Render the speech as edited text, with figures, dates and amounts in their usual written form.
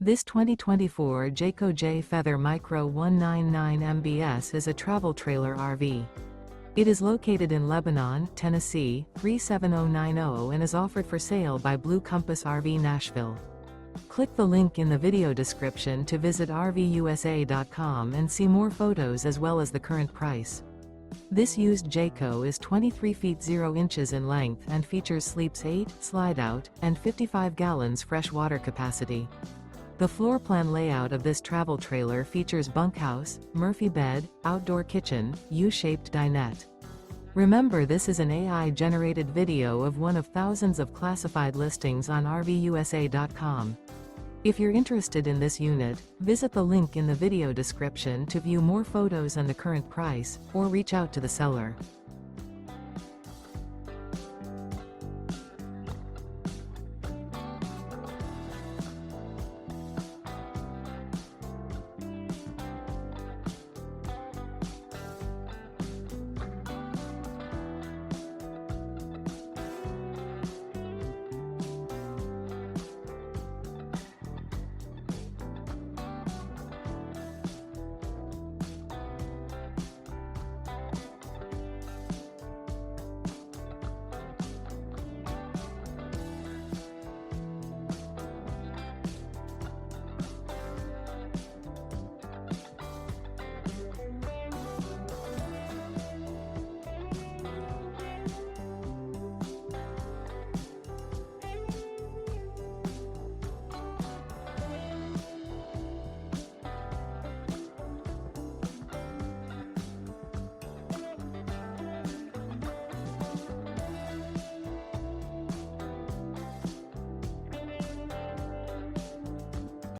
This 2024 Jayco Jay Feather Micro 199 MBS is a travel trailer RV. It is located in Lebanon, Tennessee, 37090 and is offered for sale by Blue Compass RV Nashville. Click the link in the video description to visit RVUSA.com and see more photos as well as the current price. This used Jayco is 23 feet 0 inches in length and features sleeps 8, slide-out, and 55 gallons fresh water capacity. The floor plan layout of this travel trailer features bunkhouse, Murphy bed, outdoor kitchen, U-shaped dinette. Remember, this is an AI-generated video of one of thousands of classified listings on RVUSA.com. If you're interested in this unit, visit the link in the video description to view more photos and the current price, or reach out to the seller.